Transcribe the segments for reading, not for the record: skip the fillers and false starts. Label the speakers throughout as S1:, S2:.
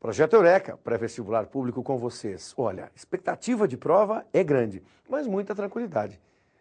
S1: Projeto Eureka, pré-vestibular público com vocês. Olha, expectativa de prova é grande, mas muita tranquilidade.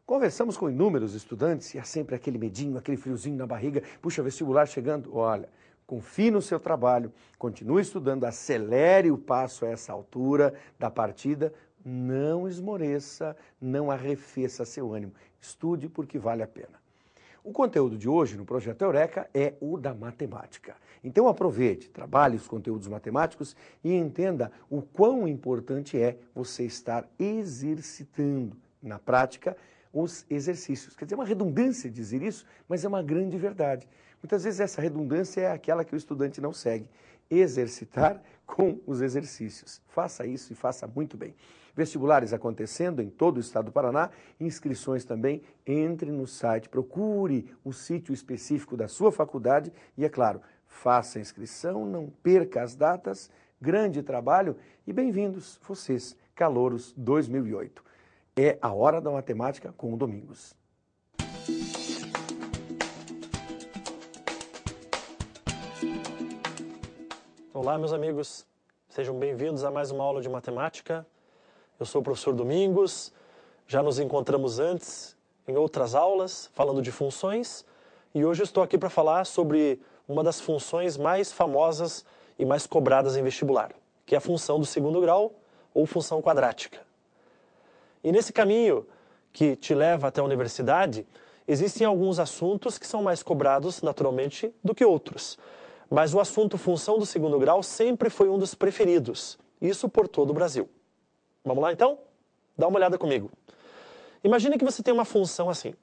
S1: Conversamos com inúmeros estudantes e há sempre aquele medinho, aquele friozinho na barriga. Puxa, vestibular chegando. Olha, confie no seu trabalho, continue estudando, acelere o passo a essa altura da partida. Não esmoreça, não arrefeça seu ânimo. Estude porque vale a pena. O conteúdo de hoje no Projeto Eureka é o da matemática. Então aproveite, trabalhe os conteúdos matemáticos e entenda o quão importante é você estar exercitando na prática os exercícios. Quer dizer, é uma redundância dizer isso, mas é uma grande verdade. Muitas vezes essa redundância é aquela que o estudante não segue. Exercitar com os exercícios. Faça isso e faça muito bem. Vestibulares acontecendo em todo o estado do Paraná, inscrições também, entre no site, procure o sítio específico da sua faculdade e, é claro, faça a inscrição, não perca as datas, grande trabalho e bem-vindos vocês, Calouros 2008. É a Hora da Matemática com o Domingos.
S2: Olá, meus amigos. Sejam bem-vindos a mais uma aula de matemática. Eu sou o professor Domingos. Já nos encontramos antes em outras aulas, falando de funções. E hoje estou aqui para falar sobre uma das funções mais famosas e mais cobradas em vestibular, que é a função do segundo grau ou função quadrática. E nesse caminho que te leva até a universidade, existem alguns assuntos que são mais cobrados, naturalmente, do que outros. Mas o assunto função do segundo grau sempre foi um dos preferidos, isso por todo o Brasil. Vamos lá então? Dá uma olhada comigo. Imagine que você tem uma função assim,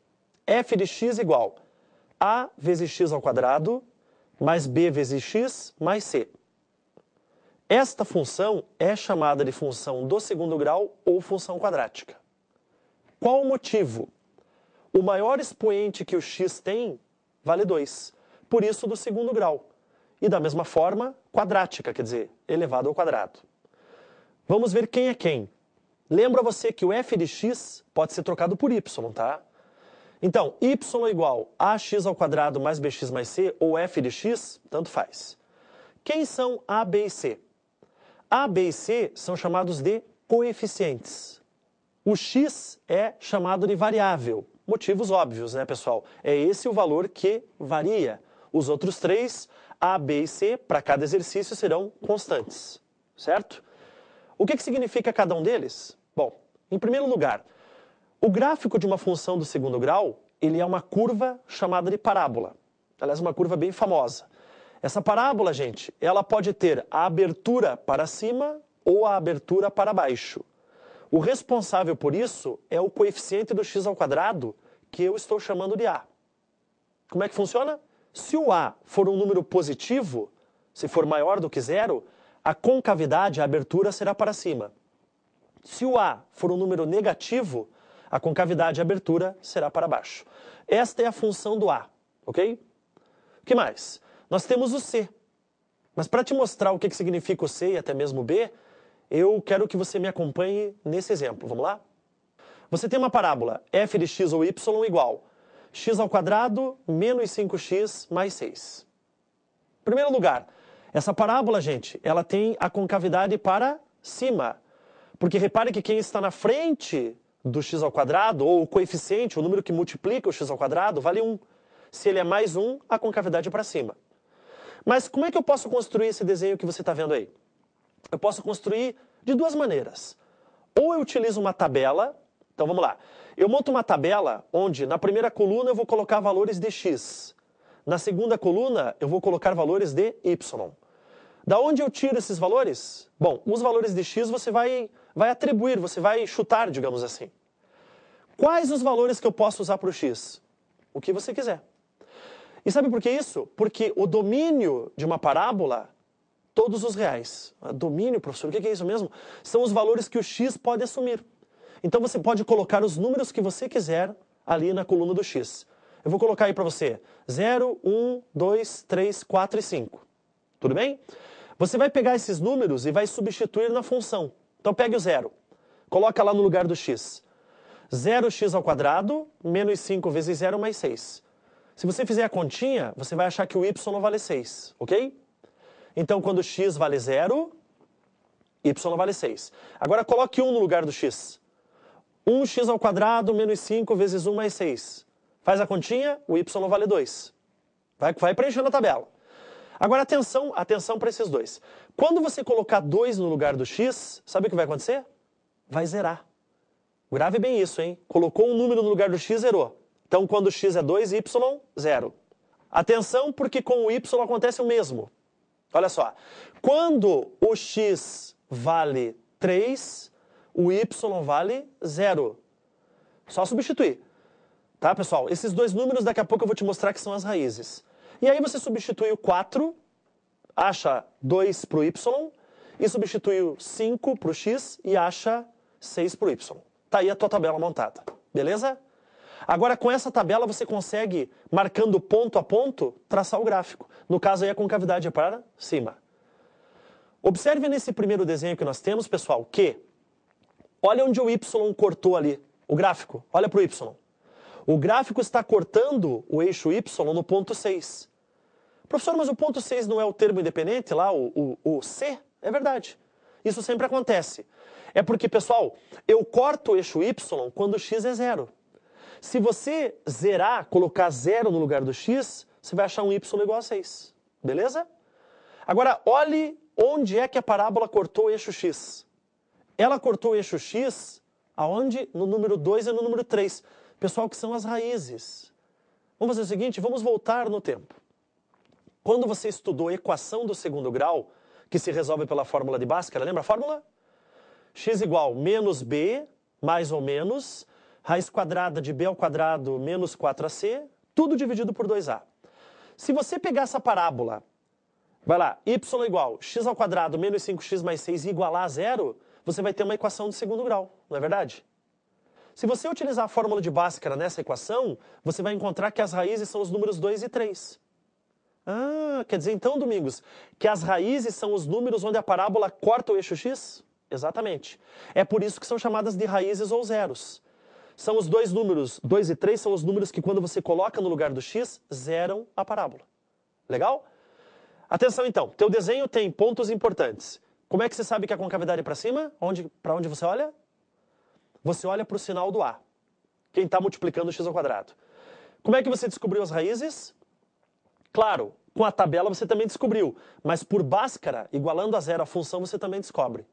S2: f de x igual a vezes x ao quadrado mais b vezes x mais c. Esta função é chamada de função do segundo grau ou função quadrática. Qual o motivo? O maior expoente que o x tem vale 2, por isso do segundo grau. E da mesma forma, quadrática, quer dizer, elevado ao quadrado. Vamos ver quem é quem. Lembra você que o f de x pode ser trocado por y, tá? Então, y igual a x ao quadrado mais bx mais c, ou f de x, tanto faz. Quem são a, b e c? A, b e c são chamados de coeficientes. O x é chamado de variável. Motivos óbvios, né, pessoal? É esse o valor que varia. Os outros três, a, b e c, para cada exercício serão constantes, certo? O que significa cada um deles? Bom, em primeiro lugar, o gráfico de uma função do segundo grau, ele é uma curva chamada de parábola. Aliás, uma curva bem famosa. Essa parábola, gente, ela pode ter a abertura para cima ou a abertura para baixo. O responsável por isso é o coeficiente do x ao quadrado, que eu estou chamando de a. Como é que funciona? Se o a for um número positivo, se for maior do que zero, a concavidade, a abertura, será para cima. Se o a for um número negativo, a concavidade, a abertura, será para baixo. Esta é a função do a, ok? O que mais? Nós temos o c. Mas para te mostrar o que significa o c e até mesmo o b, eu quero que você me acompanhe nesse exemplo. Vamos lá? Você tem uma parábola f de x ou y igual x ao quadrado menos 5x mais 6. Em primeiro lugar, essa parábola, gente, ela tem a concavidade para cima. Porque repare que quem está na frente do x ao quadrado, ou o coeficiente, o número que multiplica o x ao quadrado, vale 1. Se ele é mais 1, a concavidade é para cima. Mas como é que eu posso construir esse desenho que você está vendo aí? Eu posso construir de duas maneiras. Ou eu utilizo uma tabela. Então vamos lá. Eu monto uma tabela onde na primeira coluna eu vou colocar valores de x. Na segunda coluna eu vou colocar valores de y. Da onde eu tiro esses valores? Bom, os valores de x você vai atribuir, você vai chutar, digamos assim. Quais os valores que eu posso usar para o x? O que você quiser. E sabe por que isso? Porque o domínio de uma parábola, todos os reais. Domínio, professor, o que é isso mesmo? São os valores que o x pode assumir. Então você pode colocar os números que você quiser ali na coluna do x. Eu vou colocar aí para você 0, 1, 2, 3, 4 e 5. Tudo bem? Você vai pegar esses números e vai substituir na função. Então pegue o 0. Coloca lá no lugar do x. 0x ao quadrado menos 5 vezes 0 mais 6. Se você fizer a continha, você vai achar que o y vale 6, ok? Então, quando x vale 0, y vale 6. Agora, coloque 1 no lugar do x. 1x² menos 5 vezes 1 mais 6. Faz a continha, o y vale 2. Vai preenchendo a tabela. Agora, atenção para esses dois. Quando você colocar 2 no lugar do x, sabe o que vai acontecer? Vai zerar. Grave bem isso, hein? Colocou um número no lugar do x, zerou. Então, quando x é 2, y, 0. Atenção, porque com o y acontece o mesmo. Olha só. Quando o x vale 3, o y vale 0. Só substituir. Tá, pessoal? Esses dois números, daqui a pouco eu vou te mostrar que são as raízes. E aí você substitui o 4, acha 2 para o y, e substitui o 5 para o x e acha 6 para o y. Tá aí a tua tabela montada. Beleza? Agora, com essa tabela, você consegue, marcando ponto a ponto, traçar o gráfico. No caso, aí a concavidade é para cima. Observe nesse primeiro desenho que nós temos, pessoal, que olha onde o y cortou ali, o gráfico. Olha para o y. O gráfico está cortando o eixo y no ponto 6. Professor, mas o ponto 6 não é o termo independente lá, o C? É verdade. Isso sempre acontece. É porque, pessoal, eu corto o eixo y quando x é 0. Se você zerar, colocar 0 no lugar do x, você vai achar um y igual a 6. Beleza? Agora, olhe onde é que a parábola cortou o eixo x. Ela cortou o eixo x aonde? No número 2 e no número 3. Pessoal, que são as raízes. Vamos fazer o seguinte, vamos voltar no tempo. Quando você estudou a equação do segundo grau, que se resolve pela fórmula de Bhaskara, lembra a fórmula? X igual menos b, mais ou menos, raiz quadrada de b ao quadrado menos 4ac, tudo dividido por 2a. Se você pegar essa parábola, vai lá, y igual x² menos 5x mais 6 e igualar a 0, você vai ter uma equação do segundo grau, não é verdade? Se você utilizar a fórmula de Bhaskara nessa equação, você vai encontrar que as raízes são os números 2 e 3. Ah, quer dizer então, Domingos, que as raízes são os números onde a parábola corta o eixo x? Exatamente. É por isso que são chamadas de raízes ou zeros. São os dois números, 2 e 3 são os números que quando você coloca no lugar do x, zeram a parábola. Legal? Atenção então, teu desenho tem pontos importantes. Como é que você sabe que a concavidade é para cima? Para onde você olha? Você olha para o sinal do A. Quem está multiplicando o x². Como é que você descobriu as raízes? Claro, com a tabela você também descobriu, mas por Bhaskara, igualando a 0 a função, você também descobre.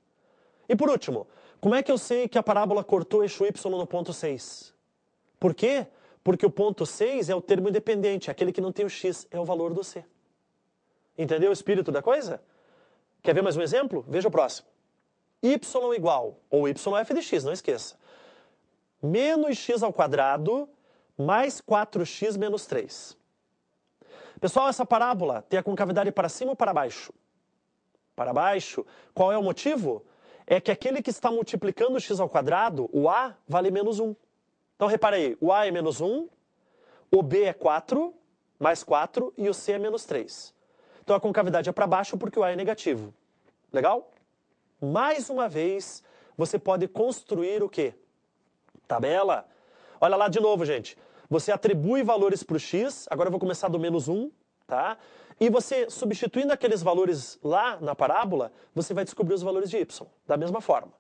S2: E por último, como é que eu sei que a parábola cortou eixo y no ponto 6? Por quê? Porque o ponto 6 é o termo independente, aquele que não tem o x, é o valor do c. Entendeu o espírito da coisa? Quer ver mais um exemplo? Veja o próximo. Y igual, ou y é f de x, não esqueça. Menos x² mais 4x menos 3. Pessoal, essa parábola tem a concavidade para cima ou para baixo? Para baixo. Qual é o motivo? É que aquele que está multiplicando o x², o a, vale menos 1. Então, repara aí, o a é menos 1, o b é 4, mais 4, e o c é menos 3. Então, a concavidade é para baixo porque o a é negativo. Legal? Mais uma vez, você pode construir o quê? Tabela. Olha lá de novo, gente. Você atribui valores para o x, agora eu vou começar do menos 1, tá? E você, substituindo aqueles valores lá na parábola, você vai descobrir os valores de y, da mesma forma.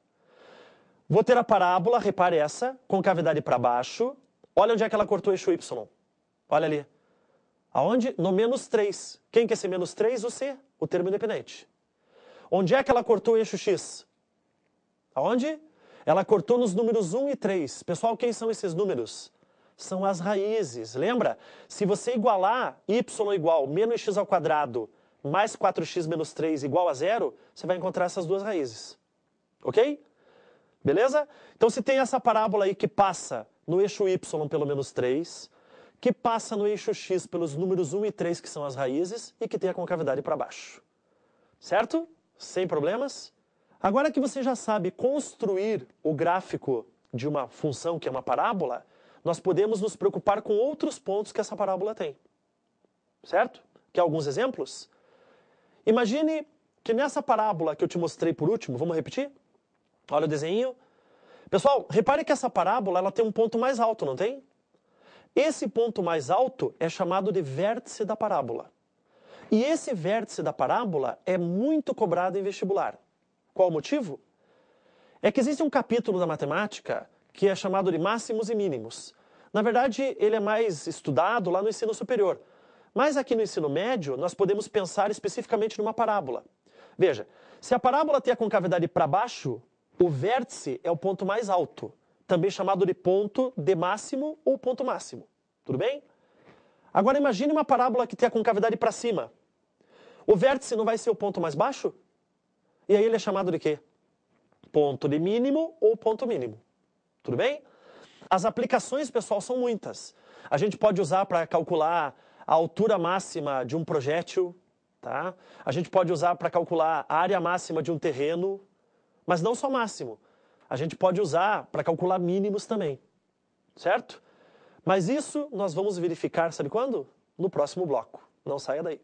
S2: Vou ter a parábola, repare essa, concavidade para baixo. Olha onde é que ela cortou o eixo y. Olha ali. Aonde? No menos 3. Quem quer ser menos 3? O c, o termo independente. Onde é que ela cortou o eixo x? Aonde? Ela cortou nos números 1 e 3. Pessoal, quem são esses números? São as raízes. Lembra? Se você igualar y igual menos x² mais 4x menos 3 igual a 0, você vai encontrar essas duas raízes. Ok? Beleza? Então, se tem essa parábola aí que passa no eixo y pelo menos 3, que passa no eixo x pelos números 1 e 3, que são as raízes, e que tem a concavidade para baixo. Certo? Sem problemas? Agora que você já sabe construir o gráfico de uma função que é uma parábola, nós podemos nos preocupar com outros pontos que essa parábola tem. Certo? Quer alguns exemplos? Imagine que nessa parábola que eu te mostrei por último, vamos repetir? Olha o desenho. Pessoal, repare que essa parábola ela tem um ponto mais alto, não tem? Esse ponto mais alto é chamado de vértice da parábola. E esse vértice da parábola é muito cobrado em vestibular. Qual o motivo? É que existe um capítulo da matemática que é chamado de máximos e mínimos. Na verdade, ele é mais estudado lá no ensino superior. Mas aqui no ensino médio, nós podemos pensar especificamente numa parábola. Veja, se a parábola tem a concavidade para baixo, o vértice é o ponto mais alto, também chamado de ponto de máximo ou ponto máximo. Tudo bem? Agora imagine uma parábola que tem a concavidade para cima. O vértice não vai ser o ponto mais baixo? E aí ele é chamado de quê? Ponto de mínimo ou ponto mínimo. Tudo bem? As aplicações, pessoal, são muitas. A gente pode usar para calcular a altura máxima de um projétil, tá? A gente pode usar para calcular a área máxima de um terreno, mas não só máximo. A gente pode usar para calcular mínimos também, certo? Mas isso nós vamos verificar, sabe quando? No próximo bloco. Não saia daí.